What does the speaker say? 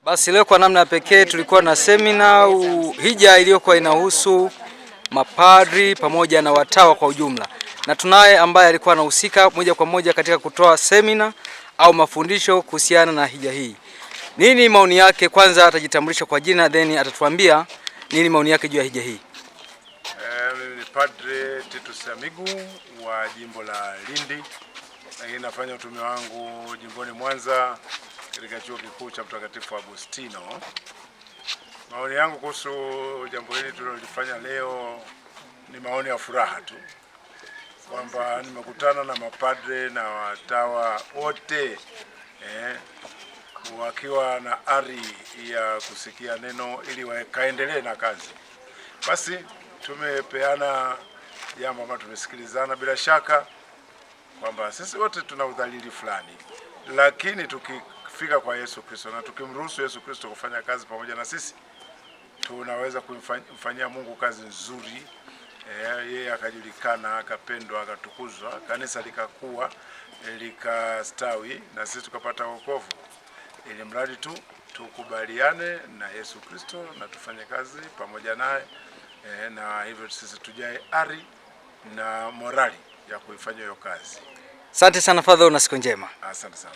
Basi leo kwa namna ya pekee tulikuwa na semina hija iliyokuwa inahusu mapadri pamoja na watawa kwa ujumla, na tunaye ambaye alikuwa anahusika moja kwa moja katika kutoa semina au mafundisho kuhusiana na hija hii. Nini maoni yake? Kwanza atajitambulisha kwa jina, then atatuambia nini maoni yake juu ya hija hii. Mimi ni Padre Titus Amigu wa jimbo la Lindi, lakini nafanya utume wangu jimboni Mwanza katika chuo kikuu cha Mtakatifu Agustino. Maoni yangu kuhusu jambo hili tulilofanya leo ni maoni ya furaha tu, kwamba nimekutana na mapadre na watawa wote wakiwa na ari ya kusikia neno ili wakaendelee na kazi. Basi tumepeana jambo ambalo tumesikilizana, bila shaka kwamba sisi wote tuna udhalili fulani, lakini tukifika kwa Yesu Kristo na tukimruhusu Yesu Kristo kufanya kazi pamoja na sisi, tunaweza kumfanyia Mungu kazi nzuri. Yeye akajulikana, akapendwa, akatukuzwa, kanisa likakuwa, likastawi, na sisi tukapata wokovu, ili mradi tu tukubaliane na Yesu Kristo na tufanye kazi pamoja naye, na hivyo sisi tujae ari na morali ya kuifanya hiyo kazi. Asante sana Father, una siku njema. Asante sana.